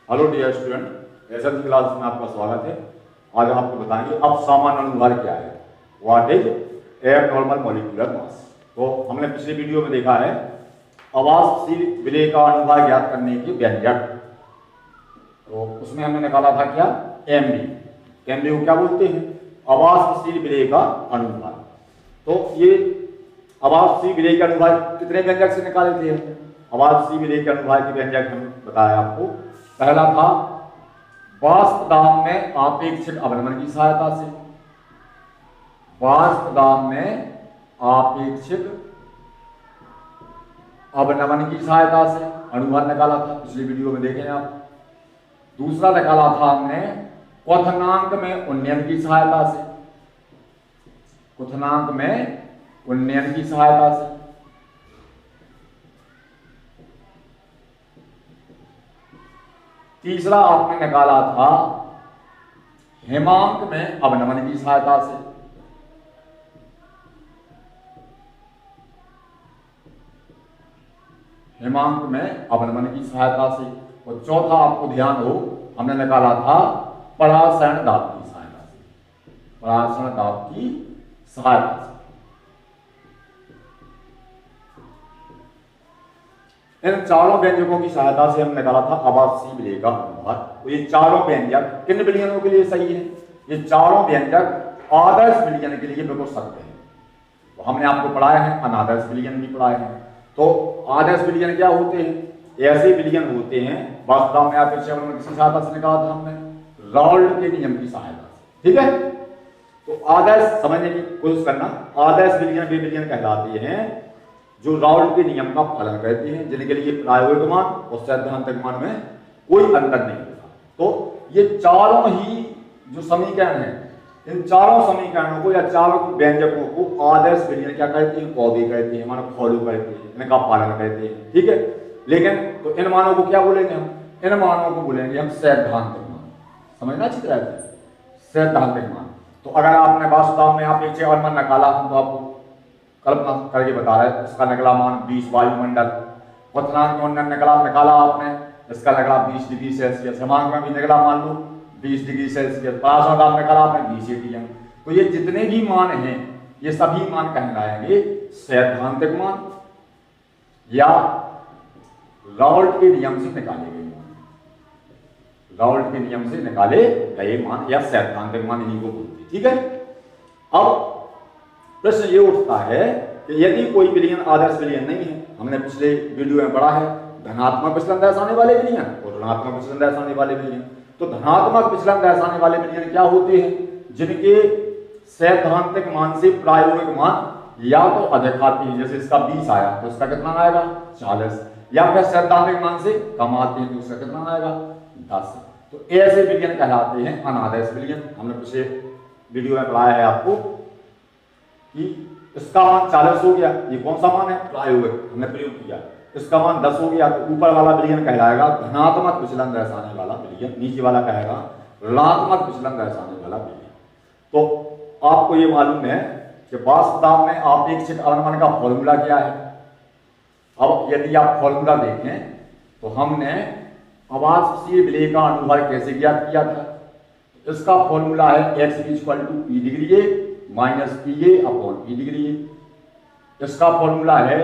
Hello dear student, SSC class में आपका स्वागत है। आज हम आपको बताएंगे अब सामान्य अनुभार क्या है, what is abnormal molecular mass. तो हमने पिछले वीडियो में देखा है अवाष्पशील विलेय का अनुभार ज्ञात करने के व्यंजक। तो उसमें हमने निकाला था क्या, एमडी। एमडी को क्या बोलते हैं, अवाष्पशील विलेय का अनुभार। तो ये अवाष्पशील विलेय का अनुभार कितने व्यंजक से निकाले थे? अवाष्पशील विलेय के अनुभार के व्यंजक हम बताया आपको। पहला था वाष्प दाब में आपेक्षिक अवनमन की सहायता से। वाष्प दाब में आपेक्षिक अवनमन की सहायता से अनुभार निकाला था, पिछली वीडियो में देखें आप। दूसरा निकाला था हमने क्वथनांक में उन्नयन की सहायता से। क्वथनांक में उन्नयन की सहायता से। तीसरा आपने निकाला था हिमांक में अवनमन की सहायता से। हिमांक में अवनमन की सहायता से। और चौथा आपको ध्यान हो, हमने निकाला था परासरण दाब की सहायता से। परासरण दाब की सहायता से। इन चारों व्यंजकों की सहायता से हमने निकाला था अवाष्पशील विलेय का अनुभार। तो ये चारों व्यंजक किन विलयनों के लिए सही है? ये चारों व्यंजक आदर्श विलयन के लिए बिल्कुल सत्य है। तो हमने आपको पढ़ाया है, अनादर्श विलयन भी पढ़ाए हैं। तो आदर्श विलयन क्या होते हैं? ऐसे विलयन होते हैं, वास्तव में आप किसी सहायता से निकाला था हमने, राउल्ट के नियम की सहायता से। ठीक है, तो आदर्श समझने की कोशिश करना। आदर्श विलयन वे विलयन कहलाते हैं जो राउल्ट के नियम का पालन करते हैं, जिनके लिए प्रायोगिक मान और सैद्धांतिक मान में कोई अंतर नहीं होता। तो ये चारों ही जो समीकरण हैं, इन चारों समीकरणों को या चारों व्यंजकों को आदर्श विलयन क्या कहते हैं? कॉपी कहते हैं, मानो फॉलो करते हैं, इनका पालन करते हैं। ठीक है, लेकिन तो इन मानों को क्या बोलेंगे हम? इन मानों को बोलेंगे हम सैद्धांतिक मान। समझना अच्छी तरह से, सैद्धांतिक मान। तो अगर आपने वास्तव में आप एक अवनमन निकाला, हम तो आपको कल्पना करके बता रहे हैं, इसका निकला मान 20 वायुमंडल। क्वथनांक में उन्नयन निकाला आपने, इसका निकला 20 डिग्री सेल्सियस। हिमांक में भी निकला मान लो 20 डिग्री सेल्सियस। परासरण दाब निकाला आपने 20 atm। तो ये जितने भी मान हैं, ये सभी मान कहलाएंगे सैद्धांतिक मान या राउल्ट के नियम से निकाले गए मान। राउल्ट के नियम से निकाले गए मान या सैद्धांतिक मान, इन्हीं को बोलते हैं। ठीक है, अब प्रश्न ये उठता है कि यदि कोई विलयन आदर्श विलयन नहीं है, हमने पिछले वीडियो में पढ़ा है धनात्मक विचलन दर्शाने वाले विलयन और ऋणात्मक विचलन दर्शाने वाले विलयन। तो धनात्मक विचलन दर्शाने वाले विलयन क्या होते हैं? जिनके सैद्धांतिक मान से प्रायोगिक मान या तो अधिक आते हैं, जैसे इसका 20 आया तो इसका कितना आएगा? 40। या फिर सैद्धांतिक मान से कम आते हैं तो उसका कितना आएगा? 10। तो ऐसे विलयन कहलाते हैं अनादर्श विलयन। हमने पिछले वीडियो में पढ़ाया है आपको कि इसका मान 40 हो गया, ये कौन सा मान है? प्रायोगिक, हमने प्रयोग किया। इसका मान 10 हो गया तो ऊपर वाला विलयन कहलाएगा धनात्मक विचलन दर्शाने वाला विलयन, नीचे वाला कहेगा ऋणात्मक विचलन दर्शाने वाला विलयन। तो आपको ये मालूम है कि वाष्प दाब में आपेक्षिक अवनमन का फॉर्मूला क्या है। अब यदि आप फॉर्मूला देखें तो हमने अवाष्पशील विलेय का अनुभार कैसे ज्ञात किया था? इसका फॉर्मूला है x = p degree a minus PA/P degree a। इसका फॉर्मूला है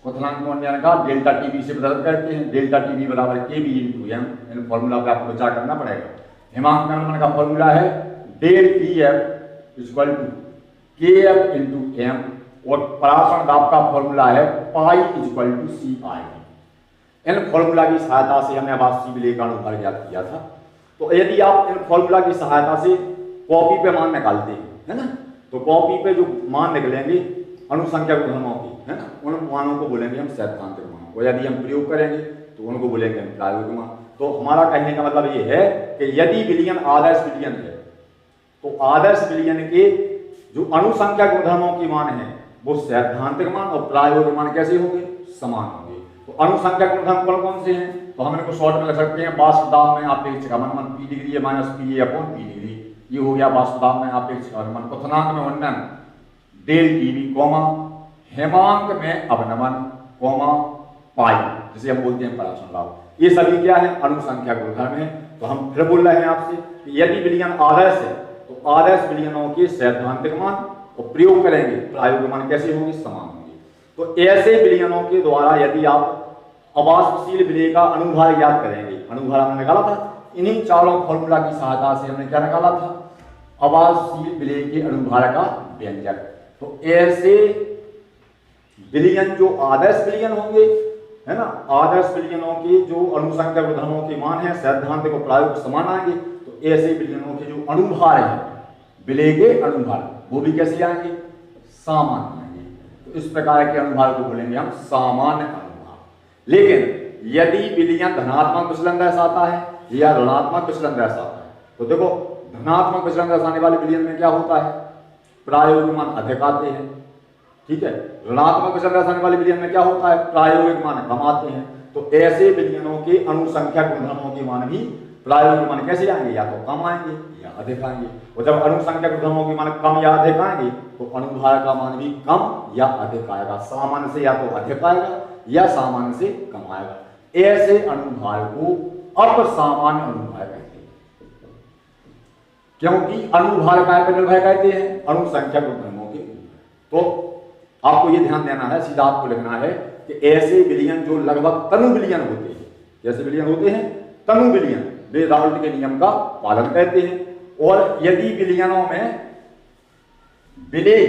क्वथनांक में उन्नयन का डेल्टा टीबी से बदल करते हैं, डेल्टा टीबी बराबर KB × m। इन फॉर्मूला पे आपको विचार करना पड़ेगा। हिमांक में अवनमन का फॉर्मूला है डेल PF = KF × m और परासरण दाब का फॉर्मूला है पाई = CI। इन फॉर्मूला की सहायता से हमने अवाष्पशील विलेय का अनुभार ज्ञात किया था। तो यदि आप इन फॉर्मूला की सहायता से कॉपी पे मान निकालते हैं, है ना, तो कॉपी पे जो मान निकलेंगे अनुसंख्या गुणधर्मों की, है ना, उन मानों को बोलेंगे हम सैद्धांतिक मान। और यदि हम प्रयोग करेंगे तो उनको बोलेंगे हम प्रायोगिक मान। तो हमारा कहने का मतलब ये है कि यदि विलयन आदर्श विलयन है तो आदर्श विलयन के जो अनुसंख्या गुणधर्मों की मान है वो सैद्धांतिक मान और प्रायोगिक मान कैसे होंगे? समान होंगे। तो अनुसंख्या गुणधर्म कौन कौन से हैं? तो हम इनको शॉर्ट में लिख सकते हैं, वाष्प दाब में आपेक्षिक अवनमन P degree minus PA/P degree, ये हो गया वाष्प दाब में आपेक्षिक अवनमन। क्वथनांक में उन्नयन डेल टीबी, हिमांक में अवनमन, पाई, जिसे हम बोलते हैं परासरण दाब। ये सभी क्या है, अनुसंख्या गुणधर्म है। तो हम फिर बोल रहे हैं आपसे कि यदि विलयन आदर्श है तो आदर्श विलयनों के सैद्धांतिक मान और प्रयोग करेंगे, प्रायोगिक मान कैसे होंगे, समान होंगे। तो ऐसे विलयनों के द्वारा यदि आप अवाष्पशील विलय का अनुभार ज्ञात करेंगे, अनुभार हमने निकाला था, इन्हीं चारों फॉर्मूला की सहायता से हमने क्या निकाला था, अवाष्पशील विलय के अनुभार का व्यंजक। तो ऐसे विलयन जो आदर्श विलयन होंगे, है ना, आदर्श विलयनों के जो अनुसंख्या गुणधर्मों के मान है सैद्धांतिक और प्रायोगिक समान आएंगे। तो ऐसे विलयनों के जो अनुभार है, विलय के अनुभार, वो भी कैसे आएंगे, सामान्य आएंगे। तो इस प्रकार के अनुभार को बोलेंगे हम सामान्य अनुभार। लेकिन यदि विलयन धनात्मक विचलन दर्शाता है या ऋणात्मक विचलन दर्शाता है, तो देखो धनात्मक विचलन दर्शाने वाले विलयन में क्या होता है, प्रायोगिक मान अधिक आते हैं, ठीक है। ऋणात्मक विचलन दर्शाने वाले विलयन में क्या होता है, प्रायोगिक मान कम आते हैं। तो ऐसे विलयनों के अनुसंख्या गुणधर्मों के मान भी प्रायोगिक मान कैसे आएंगे, या तो कम आएंगे या अधिक आएंगे। और जब अनुसंख्या गुणधर्मों के मान कम या अधिक आएंगे तो अनुभार का मान भी कम या अधिक आएगा, सामान्य से या तो अधिक आएगा या सामान्य से कम आएगा। ऐसे अनुभार को अपसामान्य अनुभार कहते हैं, क्योंकि अनुभार काय पर निर्भर करते हैं, अनुसंख्या गुणधर्मों के ऊपर। तो आपको ये ध्यान देना है, सीधा आपको लिखना है कि ऐसे विलयन जो लगभग तनु विलयन होते हैं, कैसे विलयन होते हैं, तनु विलयन, वे राउल्ट के नियम का पालन करते हैं। और यदि विलयनों में विलय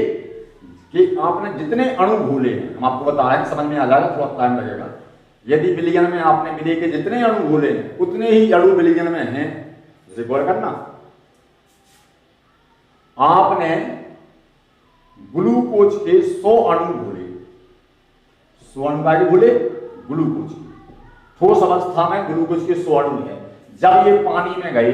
कि आपने जितने अणु घोले हैं, हम आपको बता रहे हैं, समझ में आ जाएगा, थोड़ा टाइम लगेगा। यदि विलयन में आपने विलय के जितने अणु घोले हैं उतने ही अणु विलयन में हैं, जैसे गौर करना, आपने ग्लूकोज के 100 अणु घोले, 100 अणु का घोले ग्लूकोज के, ठोस अवस्था में ग्लूकोज के 100 अणु है। जब ये पानी में गए,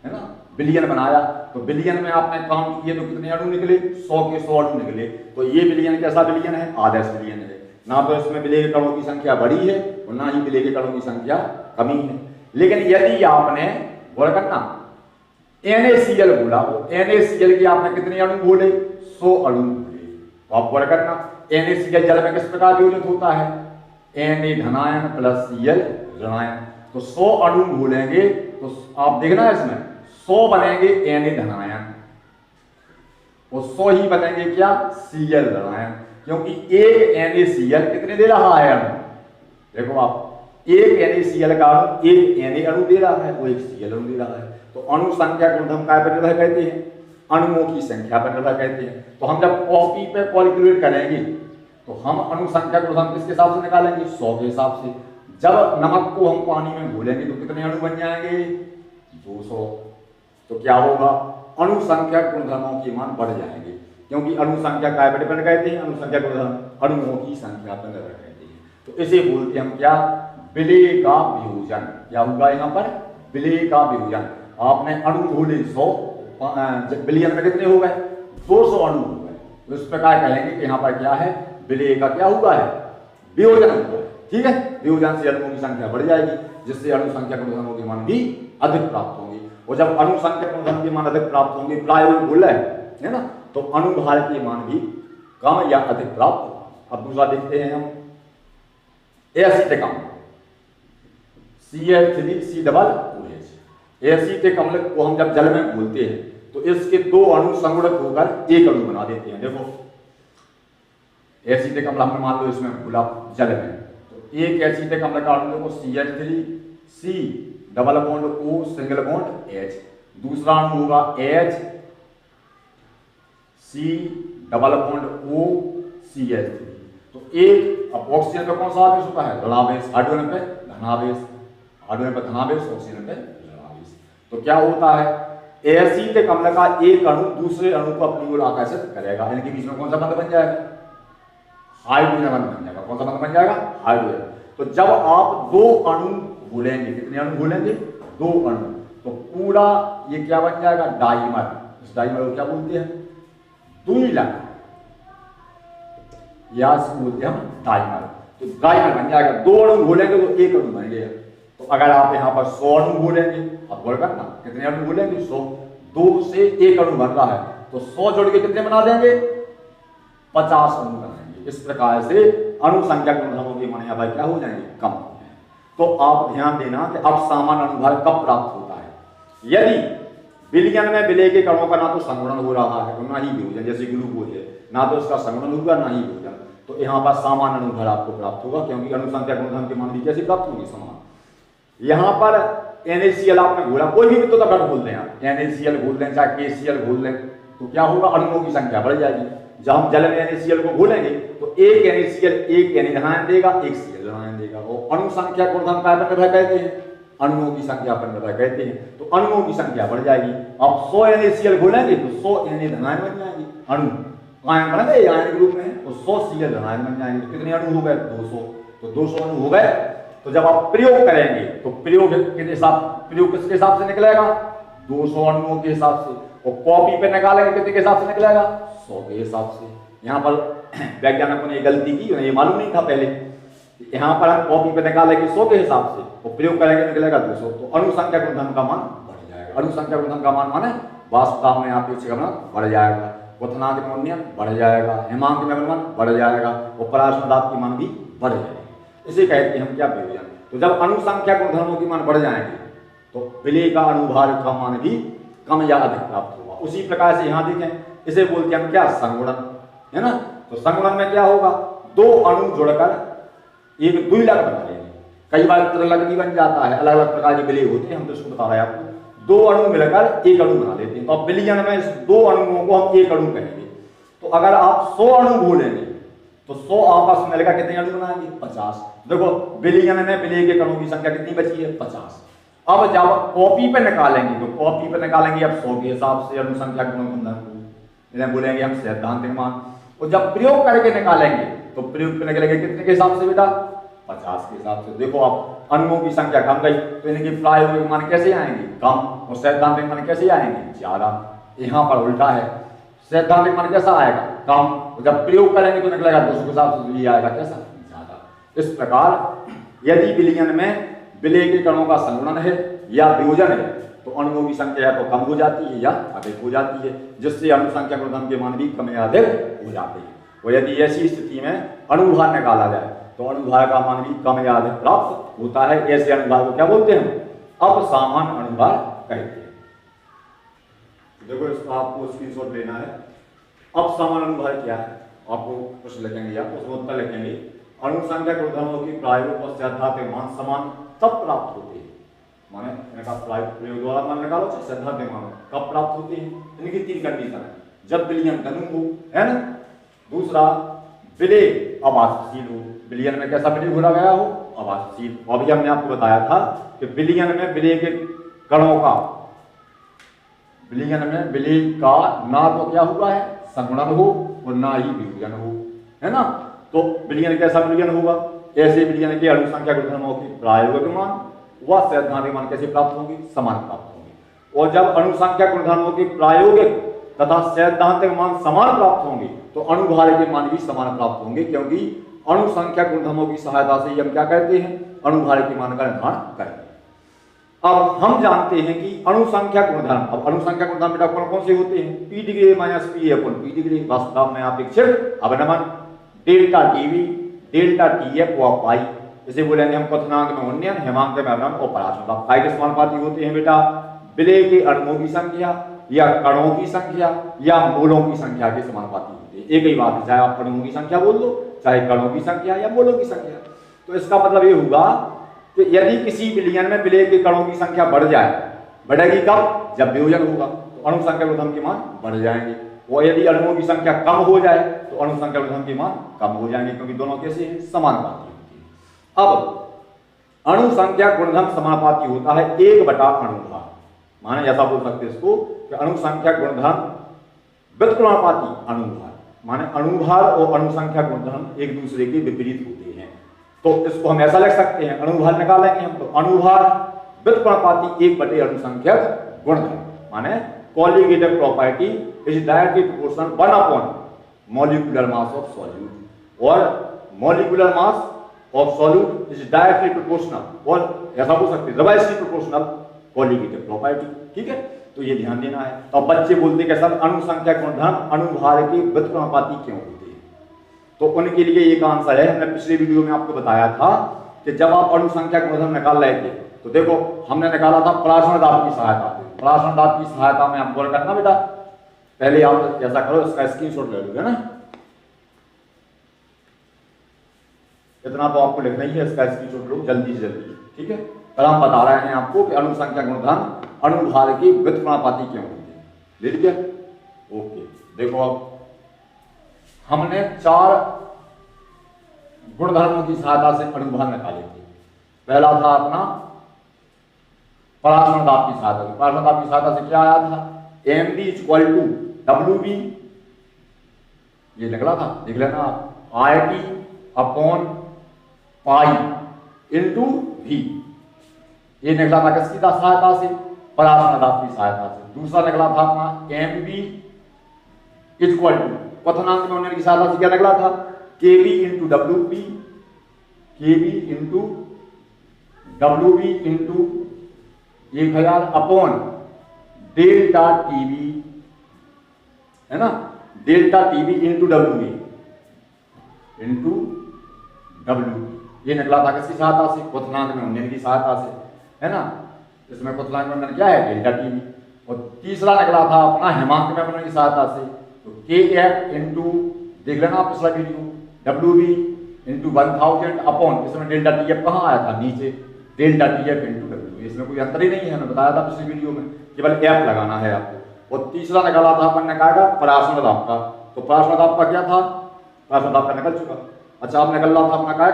है ना, विलयन बनाया, तो विलयन में आपने काम किए तो कितने अणु निकले, 100 के 100 अणु निकले। तो ये विलयन कैसा विलयन है, आदर्श विलयन है। ना तो इसमें विलय के कणों की संख्या बड़ी है और ना ही विलय के कणों की संख्या कमी है। लेकिन यदि आपने गौर करना NaCl बोला, NaCl की आपने कितने अणु बोले, 100 अणु बोले। तो आप गौर करना NaCl जल में किस प्रकार वियोजित होता है, Na धनायन प्लस Cl ऋणायन। तो 100 अणु बोलेंगे तो आप देखना है इसमें 100 बनेंगे Na धनायन और 100 ही बनेंगे क्या, Cl ऋणायन, क्योंकि एक NaCl कितने दे रहा है अणु, देखो आप, एक NaCl का अणु एक Na अणु दे रहा है, वो एक Cl अणु दे रहा है। तो अणु संख्या गुणधर्म काय पर निर्भर करते हैं, अणुओं की संख्या पर निर्भर करते हैं। तो हम जब कॉपी पे कैलकुलेट करेंगे तो हम अणु संख्या गुणधर्म किसके हिसाब से निकालेंगे, 100 के हिसाब से। जब नमक को हम पानी में घोलेंगे तो कितने अणु बन जाएंगे, 200। तो क्या होगा, अणु संख्या गुणधर्मों के मान बढ़ जाएंगे, क्योंकि अणु संख्या काय पर डिपेंड करते हैं, अणु संख्या गुणधर्म अणुओं की संख्या पर निर्भर करते हैं। तो इसे बोलते हैं हम क्या, विलय का वियोजन। क्या होगा यहाँ पर, विलय का वियोजन। आपने अणु घोले 100, विलयन में कितने हो गए, 200 अणु हो गए। तो इस प्रकार कहेंगे कि यहाँ पर क्या है, विलय का क्या हुआ है, वियोजन हुआ है, ठीक है। वियोजन से अणुओं की संख्या बढ़ जाएगी, जिससे अणु संख्या गुणधर्मों के मान भी अधिक प्राप्त होंगे। और जब अणु संख्या गुणधर्म के मान अधिक प्राप्त होंगे, प्रायोगिक बोल रहे है ना, तो अणुभार के मान भी कम या अधिक प्राप्त होगा। अब दूसरा देखते हैं हम, एसिटिक अम्ल Cl3C+OH। एसिटिक अम्ल को हम जब जल में घोलते हैं तो इसके 2 अणु संगुणित होकर एक अणु बना देते हैं। देखो एसिटिक अम्ल हमने मान लो इसमें घोला जल में, तो एक एसिटिक अम्ल का अणु देखो Cl3C double bond O single bond H, दूसरा अणु होगा H C double bond O Cl3। तो एक अब ऑक्सीजन पे कौन सा आवेश होता है, ऋणावेश, हाइड्रोजन पे धनावेश, हाइड्रोजन पे धनावेश, ऑक्सीजन पे ऋणावेश। तो क्या होता है, एसिटिक अम्ल का एक अणु दूसरे अणु को अपनी ओर आकर्षित करेगा, इनके बीच में कौन सा बंध बन जाएगा, हाइड्रोजन बंध बन जाएगा। कौन सा बंध बन जाएगा, हाइड्रोजन। तो जब आप 2 अणु घोलेंगे, कितने अणु घोलेंगे, 2 अणु, तो पूरा ये क्या बन जाएगा, डाइमर। इस डाइमर को क्या बोलते हैं, द्विलक, या इसको बोलते हैं हम डाइमर। तो डाइमर बन जाएगा, 2 अणु घोलेंगे तो एक अणु बन गया। तो अगर आप यहाँ पर 100 अणु घोलेंगे, अब गौर करना कितने अणु घोलेंगे, 100, 2 से एक अणु बन रहा है, तो 100 जोड़ के कितने बना देंगे, 50 अणु बनाएंगे। इस प्रकार से अणु संख्या गुणधर्मों के मान यहाँ पर क्या हो जाएंगे, कम हो जाएंगे। तो आप ध्यान देना कि अब सामान्य अनुभाग कब प्राप्त होता है। यदि विलयन में विलेय के कणों का ना तो संगुणन हो रहा है और ना ही वियोजन, जैसे ग्लूकोज है, ना तो इसका संगुणन होगा ना ही वियोजन, तो यहाँ पर सामान्य अनुभाग आपको प्राप्त होगा, क्योंकि अनुसंख्या गुणधर्म की मान भी कैसे प्राप्त होगी, समान। यहाँ पर NaCl आपने घोला, कोई भी तो घट घोल दें आप, NaCl घोल दें चाहे KCl घोल दें, तो क्या होगा, अणुओं की संख्या बढ़ जाएगी। जब हम जल में NaCl को घोलेंगे तो एक NaCl एक Na धनायन देगा, एक Cl धनायन देगा। और अणु संख्या गुणधर्म का निर्भर कहते हैं, अणुओं की संख्या पर निर्भर कहते हैं, तो अणुओं की संख्या बढ़ जाएगी। अब 100 NaCl घोलेंगे तो 100 Na धनायन बन जाएंगे, अणु आयन बन गए, आयन ग्रुप में है, तो 100 Cl धनायन बन जाएंगे। तो कितने अणु हो गए, 200, तो 200 अणु हो गए। तो जब आप प्रयोग करेंगे तो प्रयोग किसके हिसाब से निकलेगा, 200 अणुओं के हिसाब से, और कॉपी पे निकालेंगे कितने के हिसाब से निकलेगा, 100 के हिसाब से। यहाँ पर वैज्ञानिकों ने गलती की, उन्हें ये मालूम नहीं था पहले, यहाँ पर हम कॉपी पे निकालेंगे 100 के हिसाब से और प्रयोग करेंगे निकलेगा 200, तो अणुसंख्या गुणधर्म का मान बढ़ जाएगा। अणुसंख्या गुणधर्म का मान माने वास्तव में आप बढ़ जाएगा, क्वथनांक में उन्नयन बढ़ जाएगा, हेमांक में मान बढ़ जाएगा, और पराशर दाब की मान भी बढ़ जाएगी। इसे कहते हैं हम क्या, वियोजन। तो जब अणुसंख्या गुणधर्मों की मान बढ़ जाएंगे तो विलेय का अणुभार का मान भी कम या अधिक प्राप्त होगा। उसी प्रकार से यहाँ देखें, इसे बोलते हैं हम क्या, संगुणन, है ना। तो संगुणन में क्या होगा, दो अणु जुड़कर एक द्विलक बना लेंगे, कई बार त्रिलक भी बन जाता है, अलग अलग प्रकार के विलेय होते हैं, हम तो इसको बता रहे हैं आपको। दो अणु मिलकर एक अणु बना लेते हैं, तो अब विलयन में इस दो अणुओं को हम एक अणु कहेंगे। तो अगर आप 100 अणु घोलेंगे तो 100 आपस में मिलकर कितने अणु बनाएंगे, 50। देखो विलयन में विलेय के कणों की संख्या कितनी बची है, 50। अब जब कॉपी पे निकालेंगे तो कॉपी पे निकालेंगे अब 100 के हिसाब से अनुसंख्या गुणधर्म को, इन्हें बोलेंगे हम सैद्धांतिक मान। और जब प्रयोग करके निकालेंगे तो प्रयोग पे निकलेंगे कितने के हिसाब से बेटा, 50 के हिसाब से। देखो आप अणुओं की संख्या कम गई तो इनके प्रायोगिक मान कैसे आएंगे, कम, और सैद्धांतिक मान कैसे आएंगे, ज्यादा। यहाँ पर उल्टा है, सैद्धांतिक मान कैसा आएगा, कम, जब प्रयोग करेंगे तो निकलेगा 200 के हिसाब से, ये आएगा कैसा, ज्यादा। इस प्रकार यदि विलयन में विलेय के कणों का संगुणन है या वियोजन है तो अणुओं की संख्या या तो कम हो जाती है या अधिक हो जाती है, जिससे अणुसंख्या गुणधर्म के मान भी कम या अधिक हो जाते हैं। और यदि ऐसी स्थिति में अणुभार निकाला जाए तो अणुभार का मान भी कम या अधिक प्राप्त होता है। ऐसे अणुभार को क्या बोलते हैं, अपसामान्य अणुभार कहते हैं। देखो इसको आपको स्क्रीनशॉट लेना है। अपसामान्य अणुभार क्या है, आपको प्रश्न लिखेंगे या उसमें उत्तर लिखेंगे, अणुसंख्या गुणधर्मों की प्रायोगिक और सैद्धांतिक मान समान तब प्राप्त होते हैं, माने इनका प्रयोग द्वारा मान निकालो चाहे सैद्धांतिक मान कब प्राप्त होते हैं। इनकी 3 कंडीशन है, जब विलयन धनु हो, है ना, दूसरा विलेय अवाष्पशील हो, विलयन में कैसा विलेय घोला गया हो, अवाष्पशील। अभी हमने आपको बताया था कि विलयन में विलेय के कणों का, विलयन में विलेय का ना तो क्या हुआ है, संगुणन हो और ना ही वियोजन हो, है ना। तो विलयन कैसा विलयन होगा, ऐसे विलयन के अणुसंख्या गुणधर्मों की प्रायोगिक मान व सैद्धांतिक मान कैसे प्राप्त होंगे, समान प्राप्त होंगे। और जब अणुसंख्या गुणधर्मों की प्रायोगिक तथा सैद्धांतिक मान समान प्राप्त होंगे तो अणुभार के मान भी समान प्राप्त होंगे, क्योंकि अणुसंख्या गुणधर्मों की सहायता से हम क्या कहते हैं, अणुभार के मान का निर्धारण करते हैं। अब हम जानते हैं कि अणुसंख्या गुणधर्म, अब अणुसंख्या गुणधर्म बेटा कौन कौन से होते हैं, P degree minus P upon P degree, वास्तव में अपेक्षित अवनमन, डेल्टा टीवी, डेल्टा TF व पाई, इसे बोलेंगे हम क्वथनांक में उन्नयन, हेमांक में अवनमन और पराशर दाब। पाई के समानुपाती होते हैं बेटा विलेय के अणुओं की संख्या या कणों की संख्या या मोलों की संख्या के समानुपाती होते हैं। एक ही बात है, चाहे आप अणुओं की संख्या बोल दो, चाहे कणों की संख्या या मोलों की संख्या। तो इसका मतलब ये होगा कि यदि किसी विलयन में विलेय के कणों की संख्या बढ़ जाए, बढ़ेगी कब, जब वियोजन होगा, तो अणुसंख्या गुणधर्म के मान बढ़ जाएंगे। और यदि अणुओं की संख्या कम हो जाए तो अणुसंख्या गुणधर्म के मान कम हो जाएंगे, क्योंकि दोनों कैसे हैं, समानुपाती होती है। अब अणुसंख्या गुणधर्म समानुपाती होता है 1/अणुभार, माने ऐसा बोल सकते हैं इसको कि अणुसंख्या गुणधर्म व्युत्क्रमानुपाती अणुभार, माने अणुभार और अणुसंख्या गुणधर्म एक दूसरे के विपरीत होते हैं। तो इसको हम ऐसा लिख सकते हैं, अणुभार निकालेंगे हम तो अणुभार व्युत्क्रमानुपाती 1/अणुसंख्या गुणधर्म, माने colligative property is directly proportional 1 molecular mass of solute, और molecular mass of solute is directly proportional, और ऐसा बोल सकते हैं रिवर्सली प्रोपोर्शनल कॉलिगेटिव प्रॉपर्टी। ठीक है, तो ये ध्यान देना है। तो बच्चे बोलते हैं सर अणुसंख्या गुणधर्म अणुभार के व्युत्क्रमानुपाती क्यों होते हैं, तो उनके लिए एक आंसर है, हमने पिछले वीडियो में आपको बताया था कि जब आप अणु संख्या गुणधर्म निकाल रहे थे तो देखो हमने निकाला था परासरण दाब की सहायता से। परासरण दाब की सहायता में हम बोल करना बेटा, पहले आप ऐसा करो, इसका स्क्रीनशॉट ले लोगे ना, इतना तो आपको लिखना ही है, इसका स्क्रीनशॉट लो जल्दी से जल्दी, ठीक है। पर हम बता रहे हैं आपको कि अणु संख्या गुणधर्म अणुभार की व्युत्क्रमानुपाती क्यों होती है, ले लीजिए। ओके, देखो अब हमने 4 गुणधर्मों की सहायता से अणुभार निकाले थे। पहला था अपना परासरण दाब की सहायता से। परासरण दाब की सहायता से क्या आया था, mb = wb, ये निकला था, देख लेना आप, RT/π/v, ये निकला था किसकी सहायता से, परासरण दाब की सहायता से। दूसरा निकला था अपना mb = क्वथनांक में उन्नयन की सहायता से क्या निकला था, kb/wp, kb/1000/ΔTB, है ना, ΔTB/WB, ये निकला था किसकी सहायता से, क्वथनांक में उन्नयन की सहायता से, है ना। इसमें क्वथनांक में उन्नयन क्या है, ΔTB। और तीसरा निकला था अपना हेमांक में उन्नयन की सहायता से, तो kf देख लेना आप पिछला वीडियो, WB/1000 इसमें ΔTF कहाँ आया था, नीचे, ΔTF/W, इसमें कोई अंतर ही नहीं है, मैंने बताया था पिछली वीडियो में, केवल f लगाना है आपको। और तीसरा निकाला था अपन ने कहा परासरण दाब का, तो परासरण दाब का क्या था, परासरण दाब का निकल चुका। अच्छा, अब निकल रहा था अपना क्या,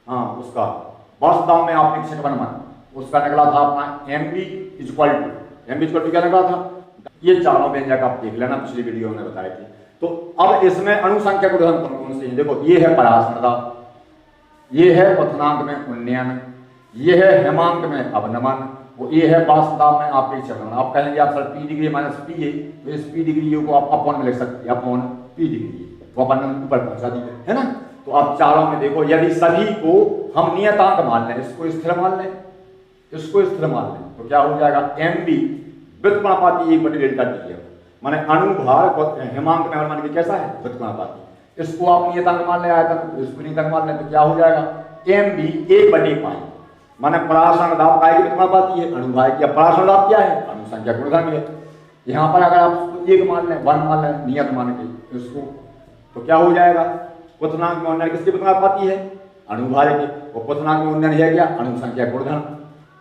हाँ उसका वाष्प दाब में आपेक्षिक वनमान, उसका निकला था अपना mb क्या निकला था, ये चारों व्यंजक आप देख लेना, पिछली वीडियो में बताए थे। तो अब इसमें अणु संख्या गुणधर्म कौन कौन से हैं, देखो ये है परासरण दाब, ये है क्वथनांक में उन्नयन, ये है हेमांक में अवनमन, वो ये है वाष्प दाब में आपेक्षिक वनमान। आप कहेंगे आप sir p degree minus p है, तो इस p डिग्री को आप अपॉन में लिख सकते हैं, अपॉन p डिग्री, वो अपन ऊपर पहुंचा दी है ना। तो आप चारों में देखो, यदि सभी को हम नियतांक मान लें, इसको स्थिर मान लें, इसको स्थिर मान लें, तो क्या हो जाएगा, mb व्युत्क्रमानुपाती 1/ΔTF, माने अणुभार हेमांक में अवनमन की कैसा है, व्युत्क्रमानुपाती। इसको आप नियतांक मान ले, आयतन इसको नियतांक मान लें, तो क्या हो जाएगा, mb 1/π, माने परासरण दाब का व्युत्क्रमानुपाती है अणुभार की। परासरण दाब क्या है, अणु संख्या गुणधर्म है। यहाँ पर अगर आप 1 मान लें, 1 मान लें नियत मान के इसको, तो क्या हो जाएगा, क्वथनांक में उन्नयन किसके व्युत्क्रमानुपाती है, अणुभार के, और क्वथनांक में उन्नयन है क्या, अणु संख्या गुणधर्म।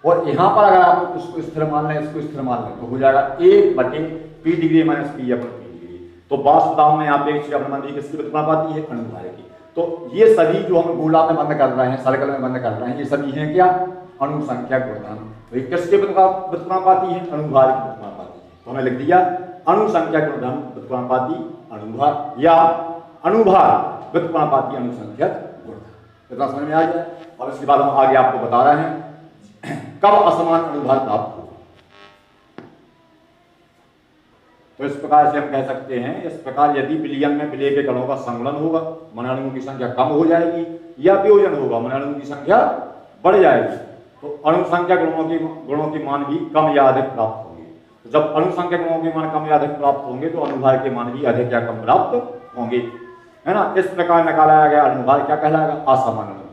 और यहाँ पर अगर आप उसको स्थिर मान लें, इसको स्थिर मान लें, तो हो जाएगा 1/p degree minus p/p degree. तो वाष्प दाब में आपेक्षिक अवनमन भी किसकी व्युत्क्रमानुपाती है, अणुभार की। तो ये सभी जो हम गोला में बंद कर रहे हैं, सर्कल में बंद कर रहे हैं, ये सभी हैं क्या, अणु संख्या गुणधर्म। तो ये किसके व्युत्क्रमानुपाती है, अणुभार की व्युत्क्रमानुपाती। तो हमने लिख दिया अणु संख्या गुणधर्म व्युत्क्रमानुपाती अणुभार, या अणुभार व्युत्क्रमानुपाती अणु संख्या गुणधर्म। इतना समझ में आ गया। और इसके बाद हम आगे आपको बता रहे हैं कब असमान अणुभार प्राप्त होगा। तो इस प्रकार से हम कह सकते हैं, इस प्रकार यदि विलयन में विलेय के कणों का संगुणन होगा, माने अणुओं की संख्या कम हो जाएगी, या वियोजन होगा, माने अणुओं की संख्या बढ़ जाएगी, तो अणु संख्या गुणों के मान भी कम या अधिक प्राप्त होंगे। तो जब अणु संख्या गुणों के मान कम या अधिक प्राप्त होंगे, तो अणुभार के मान भी अधिक या कम प्राप्त होंगे, है ना। इस प्रकार निकाला गया अणुभार क्या कहलाएगा, असामान्य अणुभार।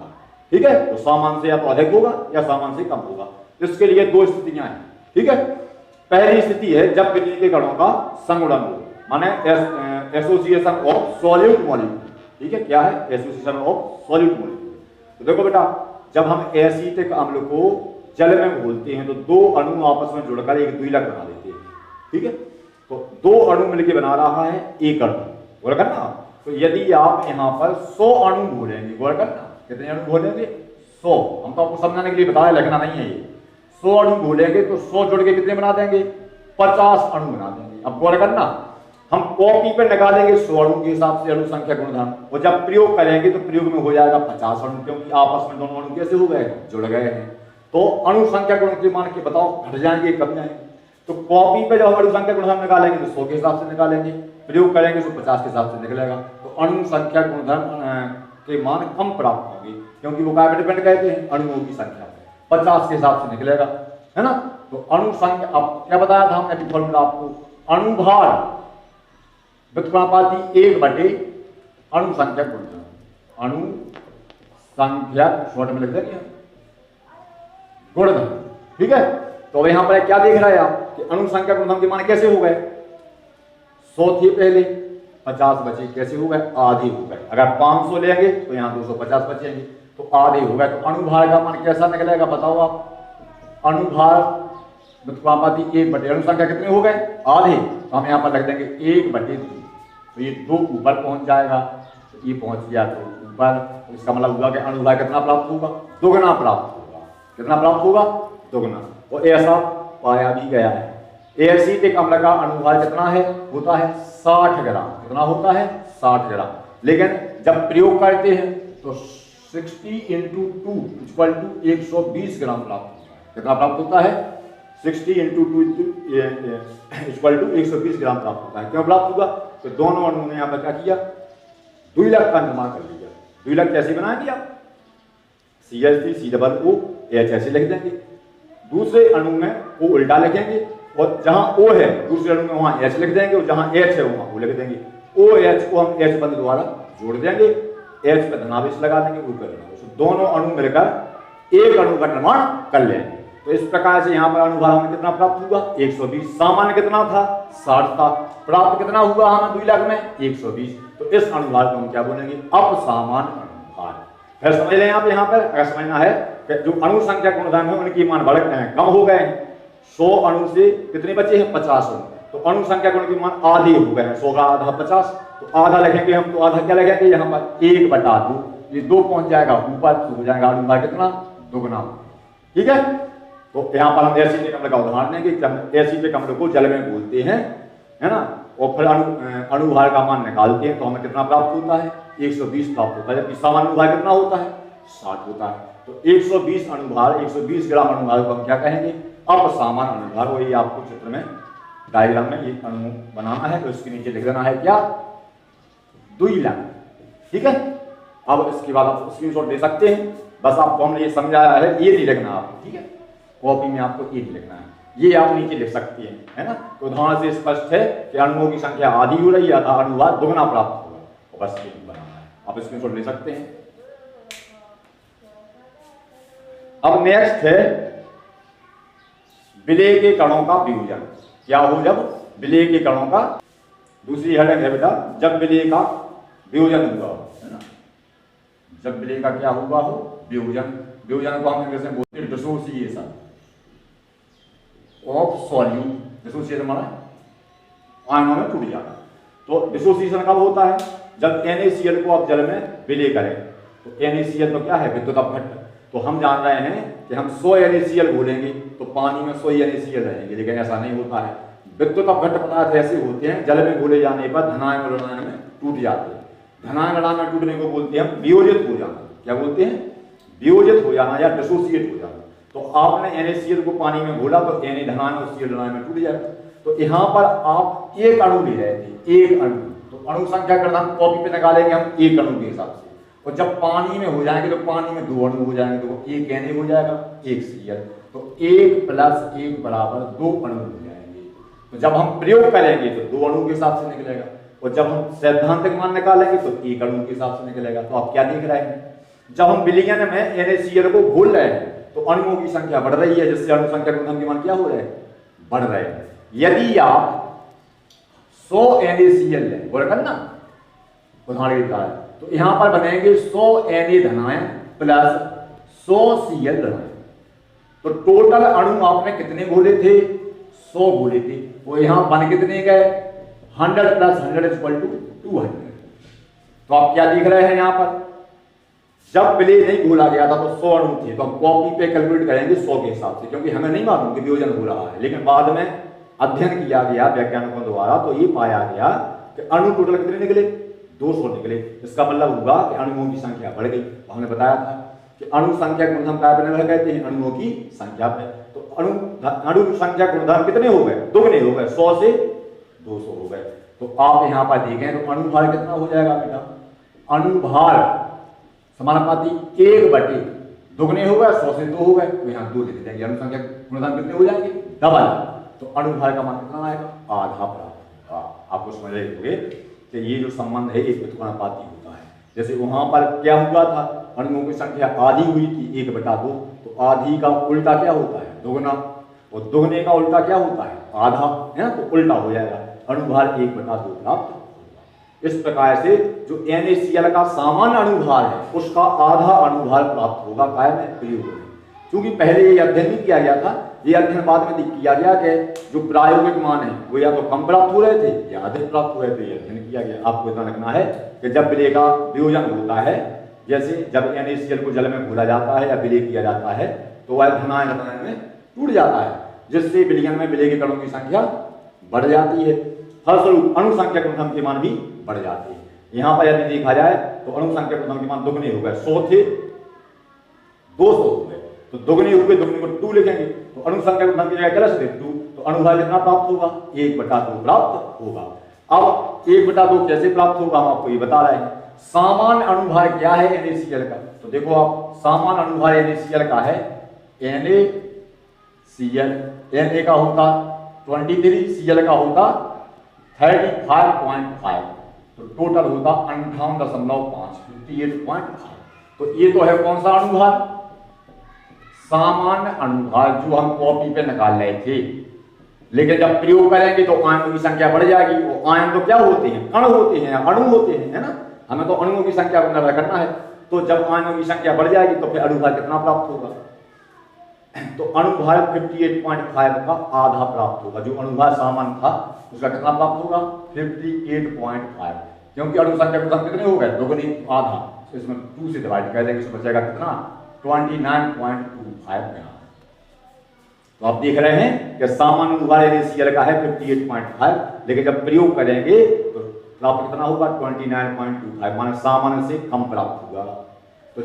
ठीक है, तो सामान्य से या तो अधिक होगा या सामान्य से कम होगा। इसके लिए 2 स्थितियां हैं, ठीक है। पहली स्थिति है जब विलयन के कणों का संगुणन हो, माने एसोसिएशन ऑफ सॉल्यूट मॉलिक्यूल। ठीक है, क्या है, एसोसिएशन ऑफ सॉल्यूट मॉलिक्यूल। तो देखो बेटा, जब हम एसिटिक अम्ल को जल में घोलते हैं तो 2 अणु आपस में जुड़कर एक द्विलक बना देते हैं। ठीक है, तो 2 अणु मिलकर बना रहा है एक अणु, बोल करना। तो यदि आप यहाँ पर 100 अणु घोलेंगे, बोल करना कितने अणु घोलेंगे, 100। हम तो आपको समझाने के लिए बताया, लिखना नहीं है ये। 100 अणु घोलेंगे तो 100 जुड़ के कितने बना देंगे, 50 अणु बना देंगे। अब गौर करना, हम कॉपी पे निकालेंगे 100 अणु के हिसाब से अणु संख्या गुणधर्म, और जब प्रयोग करेंगे तो प्रयोग में हो जाएगा 50 अणु, क्योंकि आपस में दोनों अणु कैसे हो गए, जुड़ गए हैं। तो अणु संख्या गुण के मान के बताओ घट जाएंगे, कम जाएंगे। तो कॉपी पे जब हम अणु संख्या गुणधर्म निकालेंगे तो 100 के हिसाब से निकालेंगे, प्रयोग करेंगे तो 50 के हिसाब से निकलेगा। तो अणु संख्या गुणधर्म के मान कम प्राप्त होंगे, क्योंकि वो क्या पे डिपेंड कहते हैं, अणुओं की संख्या पे, 50 के हिसाब से निकलेगा, है ना। तो अणु संख्या, अब क्या बताया था हमने फॉर्मूला आपको, अणुभार व्युत्क्रमानुपाती 1/अणु संख्या गुणधर्म। अणु संख्यक शॉर्ट में लिख देंगे गुणधर्म। ठीक है, तो अब यहां पर क्या देख रहे हैं आप कि अनुसंख्यक गुणधर्म के मान कैसे हो गए? 100 थे पहले, 50 बचे, कैसे हो गए? आधे हो गए। अगर 500 लेंगे तो यहाँ 250 बचेंगे, तो आधे हो गए। तो अनुभार का मान कैसा निकलेगा बताओ आप? अनुभार व्युत्क्रमानुपाती 1/, अनुसंख्या कितने हो गए? आधे। तो हम यहाँ पर लिख देंगे 1/2, तो ये 2 ऊपर पहुंच जाएगा, तो ये पहुंच गया 2 ऊपर। तो इसका मतलब हुआ कि अनुभार कितना प्राप्त होगा? दुगना प्राप्त होगा। कितना प्राप्त होगा? दुगना। और ऐसा पाया भी गया है। एसिटिक अम्ल का अनुभार कितना है? होता है 60 ग्राम। कितना होता है? 60 ग्राम। लेकिन जब प्रयोग करते हैं तो 60 × 2 = 120 ग्राम प्राप्त होता है। कितना प्राप्त होता है? 60 × 2 = 120 ग्राम प्राप्त होता है। क्यों प्राप्त होगा? तो दोनों अणुओं ने यहाँ पर क्या किया? द्विलक का निर्माण कर लिया। द्विलक कैसे बनाएंगे आप? CH3COOH ऐसे लिख देंगे। दूसरे अणु में O उल्टा लिखेंगे, और जहां O है दूसरे अणु में वहां H लिख देंगे, और जहां H है वहां O लिख देंगे। OH को हम H बंध द्वारा जोड़ देंगे, H पे धनावेश लगा देंगे, O पे ऋणावेश। दोनों अणु मिलकर एक अणु का निर्माण कर लेंगे। तो इस प्रकार से यहाँ पर अनुभार हमें कितना प्राप्त हुआ? 120। सामान्य कितना था? 60 था। प्राप्त कितना हुआ हमें द्विलक में? 120। तो इस अनुभार को हम क्या बोलेंगे? अपसामान्य अनुभार। फिर समझ लें आप यहाँ पर, अगर समझना है कि जो अणुसंख्यक गुणधर्म है उनकी मान बढ़ गए हैं, कम हो गए हैं। 100 अणु से कितने बचे हैं? 50 अणु। तो अणुसंख्यक गुण की मान आधे हो गए हैं। 100 का आधा 50, तो आधा लिखेंगे हम। तो आधा क्या लिखेंगे यहाँ पर? 1/2। ये 2 पहुंच जाएगा ऊपर, तो हो जाएगा अनुभार कितना? दुगना। ठीक है, तो यहाँ पर हम एसिटिक अम्ल का उदाहरण देंगे कि हम एसिटिक अम्ल को जल में घोलते हैं, है ना, और फिर अनुभार का मान निकालते हैं, तो हमें कितना प्राप्त होता है? 120 प्राप्त होता है। जबकि सामान्य अनुभार कितना होता है? 60 होता है। तो 120 अनुभार, 120 ग्राम अनुभार को हम क्या कहेंगे? अपसामान्य अनुभार। वही आपको चित्र में डायग्राम में एक अणु बनाना है, तो इसके नीचे लिख देना है क्या? द्विलक। ठीक है, अब इसके बाद आप स्क्रीनशॉट ले सकते हैं। बस आपको हमने ये समझाया है, ये नहीं लिखना आपको। ठीक है, कॉपी में आपको ये नहीं लिखना है, ये आप नीचे लिख सकते हैं, है ना। तो उदाहरण से स्पष्ट है कि अणुओं की संख्या आधी हो रही है, अतः अनुभार दुगना प्राप्त होगा, और बस ये बनाना है। आप स्क्रीनशॉट ले सकते हैं। अब नेक्स्ट है विलेय के कणों का वियोजन। क्या हो जब विलेय के कणों का, दूसरी हेडिंग है बेटा, जब विलेय का वियोजन हुआ, है ना। जब विलेय का क्या हुआ हो? वियोजन। वियोजन को हम इंग्लिश में बोलते हैं डिसोसिएशन ऑफ सॉल्यूट। डिसोसिएशन माना आयनों में टूट जाना। तो डिसोसिएशन कब होता है? जब NaCl को आप जल में विलेय करें। तो NaCl तो क्या है? विद्युत अपघट्ट। तो हम जान रहे हैं कि हम 100 NaCl घोलेंगे तो पानी में 100 NaCl रहेंगे, लेकिन ऐसा नहीं होता है। विद्युत अपघट्ट पदार्थ ऐसे होते हैं जल में घोले जाने पर धनायन और ऋणायन में टूट जाते हैं। धनायन ऋणायन में टूटने को बोलते हैं हम वियोजित हो जाना। क्या बोलते हैं? वियोजित हो जाना या डिसोसिएट हो जाना। तो आपने NaCl को पानी में घोला तो Na धनायन और Cl ऋणायन में टूट जाएगा। तो यहाँ पर आप एक अणु ले रहे थे, एक अणु। तो अणु संख्या का हम कॉपी पे निकालेंगे हम एक अणु के हिसाब से। और जब पानी में हो जाएंगे तो पानी में 2 अणु हो जाएंगे, तो एक Na हो जाएगा, एक Cl। तो 1 + 1 = 2 अणु हो जाएंगे। तो जब हम प्रयोग करेंगे तो 2 अणु के हिसाब से निकलेगा, और जब हम सैद्धांतिक मान निकालेंगे तो 1 अणु के हिसाब से निकलेगा। तो आप क्या देख रहे हैं? जब हम विलयन में NaCl को घोल रहे हैं तो अणुओं की संख्या बढ़ रही है, जिससे अणु संख्या गुणधर्म के मान क्या हो रहे हैं? बढ़ रहे हैं। यदि आप 100 NaCl लें, बोला करना उदाहरण देता है, तो यहां पर बनेंगे 100 Na धनायन प्लस 100 Cl ऋणायन। तो टोटल अणु आपने कितने घोले थे? 100 घोले थे। वो यहां बन कितने गए? 100 + 100 = 200। तो आप क्या देख रहे हैं यहां पर? जब विलेय नहीं घोला गया था तो 100 अणु थे, तो हम कॉपी पे कैलकुलेट करेंगे 100 के हिसाब से, क्योंकि हमें नहीं मालूम कि वियोजन हो रहा है। लेकिन बाद में अध्ययन किया गया वैज्ञानिकों द्वारा, तो ये पाया गया कि अणु टोटल कितने निकले? 200 निकले। इसका मतलब हुआ कि अणुओं की संख्या बढ़ गई। हमने बताया था कि अणु संख्या गुणधर्म क्या निर्भर कहते हैं? अणुओं की संख्या पे। तो अणु संख्या गुणधर्म कितने हो गए? दुगने हो गए, 100 से 200 हो गए। तो आप यहाँ पर देखें तो अणुभार कितना हो जाएगा बेटा? अणुभार समानुपाती 1/, दुगने हो गए, 100 से 2 हो गए, तो यहाँ 2 लिख देंगे। अणु संख्या गुणधर्म कितने हो जाएंगे? डबल। तो अणुभार का मान कितना आएगा? आधा प्राप्त होगा। आपको समझ रहे होंगे कि ये जो संबंध है एक व्युत्क्रमानुपाती होता है। जैसे वहां पर क्या हुआ था, अणुओं की संख्या आधी हुई थी 1/2, तो आधी का उल्टा क्या होता है, दोगुना, और दोगुने का उल्टा क्या होता है, आधा, है ना, तो उल्टा हो जाएगा, अणुभार 1/2 प्राप्त होगा। इस प्रकार से जो NaCl का सामान्य अणुभार है उसका आधा अणुभार प्राप्त होगा काय में, प्रयोग में। क्योंकि पहले ये अध्ययन नहीं किया गया था, ये अध्ययन बाद में किया गया कि जो प्रायोगिक मान है वो या तो कम प्राप्त हो रहे थे या अधिक प्राप्त हो रहे थे, ये अध्ययन किया गया। आपको इतना रखना है कि जब विलेय का वियोजन होता है, जैसे जब NaCl को जल में घोला जाता है या विलेय किया जाता है तो वह धनायन ऋणायन में टूट जाता है, जिससे विलयन में विलेय के कणों की संख्या बढ़ जाती है, फलस्वरूप अणु संख्या क्रमधर्म के मान भी बढ़ जाते हैं। यहाँ पर यदि देखा जाए तो अणु संख्या क्रमधर्म के मान दुगने हो गए, 100 थे 200 हो गए, तो दुगने हुए, दुगने को 2 लिखेंगे, तो अणु संख्या क्रमधर्म की जगह क्या लिख सकते 2, तो अणुभार कितना प्राप्त होगा, 1/2 प्राप्त होगा। अब 1/2 कैसे प्राप्त होगा हम आपको ये बता रहे हैं। सामान्य अणुभार क्या है NaCl का, तो देखो आप सामान्य अणुभार NaCl का है, NaCl Na का होता 23, Cl का होता 35.5, तो टोटल होता 58.5, 58.5। तो ये तो है कौन सा अणुभार, सामान्य अणुभार जो हम कॉपी पे निकाल रहे थे, लेकिन जब प्रयोग करेंगे तो आयनों की संख्या बढ़ जाएगी। वो आयन तो क्या होते हैं, कण होते हैं, अणु होते हैं, है ना, हमें तो अणुओं की संख्या को निर्भर करना है। तो जब आयनों की संख्या बढ़ जाएगी तो फिर अणुभार कितना प्राप्त होगा, तो अणुभार 58.5 का आधा प्राप्त होगा। जो अणुभार सामान्य था उसका कितना प्राप्त होगा, 58.5, क्योंकि अणु संख्या क्रमधर्म कितने हो गए, दोगुनी, आधा, तो इसमें 2 से डिवाइड कर देंगे, इसमें बचेगा कितना, 29.25। तो आप देख रहे हैं कि सामान्य अणुभार NaCl का है 58.5, लेकिन जब प्रयोग करेंगे तो प्राप्त कितना होगा, 29.25, माने सामान्य से कम प्राप्त होगा। तो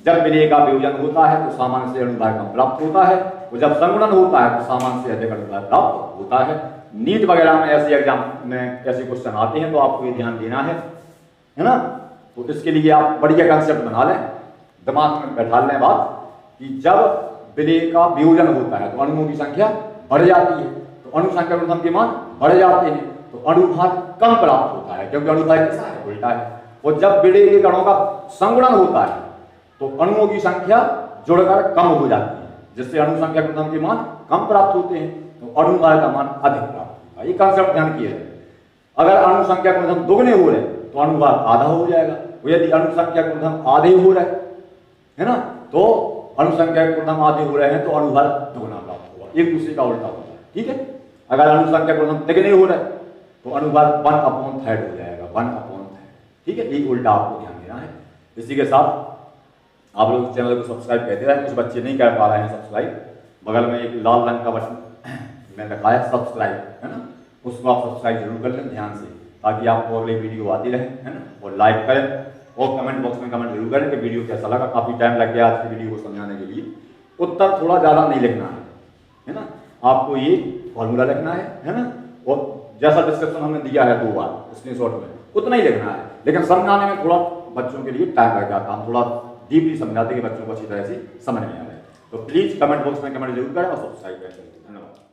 जब विलेय का वियोजन होता है तो सामान्य से अणुभार कम प्राप्त होता है, और जब संगुणन होता है तो सामान्य से अधिक अणुभार प्राप्त होता है। नीट वगैरह में ऐसे एग्जाम में ऐसे क्वेश्चन आते हैं, तो आपको ये ध्यान देना है ना। तो इसके लिए आप बढ़िया कंसेप्ट बना लें, दिमाग में बैठा लें बात कि जब विलेय का वियोजन होता है तो अणुओं की संख्या बढ़ जाती है, तो अणु संख्या क्रमधर्म के मान बढ़ जाते हैं, तो अणुभार कम प्राप्त होता है, क्योंकि अणुभार कैसा है, उल्टा है। और जब विलेय के कणों का संगुणन होता है तो अणुओं की संख्या जुड़कर कम हो जाती है, जिससे अणु संख्या क्रमधर्म के मान कम प्राप्त होते हैं, तो अणुभार का मान अधिक प्राप्त होता है। ये कंसेप्ट ध्यान किए रहे। अगर अणु संख्या क्रमधर्म दोगुने हो रहे तो अणुभार आधा हो जाएगा, और यदि अणु संख्या क्रमधर्म आधे हो रहे, है ना, तो अणु संख्या क्रमधर्म आधे हो रहे हैं तो अणुभार दोगुना प्राप्त होगा, एक दूसरे का उल्टा होता है, ठीक है। अगर अणु संख्या क्रमधर्म तिगुने हो रहे तो अणुभार 1/3 हो जाएगा, 1/3, ठीक है। ये उल्टा आपको ध्यान देना है। इसी के साथ आप लोग चैनल को सब्सक्राइब कहते रहे, कुछ बच्चे नहीं कर पा रहे हैं सब्सक्राइब, बगल में एक लाल रंग का बटन मैंने रखा है सब्सक्राइब, है ना, उसको आप सब्सक्राइब जरूर कर लें ध्यान से, ताकि आपको अगले वीडियो आती रहे, है ना। और लाइक करें और कमेंट बॉक्स में कमेंट जरूर करें कि वीडियो कैसा लगा। काफ़ी टाइम लग गया आज की वीडियो को समझाने के लिए। उत्तर थोड़ा ज़्यादा नहीं लिखना है ना, आपको ये फॉर्मूला लिखना है ना, और जैसा डिस्क्रिप्शन हमने दिया है 2 बार स्क्रीनशॉट में उतना ही लिखना है, लेकिन समझाने में थोड़ा बच्चों के लिए टाइम लग जाता है, हम थोड़ा डीपली समझाते कि बच्चों को अच्छी तरह से समझ में आ रहा है। तो प्लीज कमेंट बॉक्स में कमेंट जरूर करें और सब्सक्राइब करें। धन्यवाद।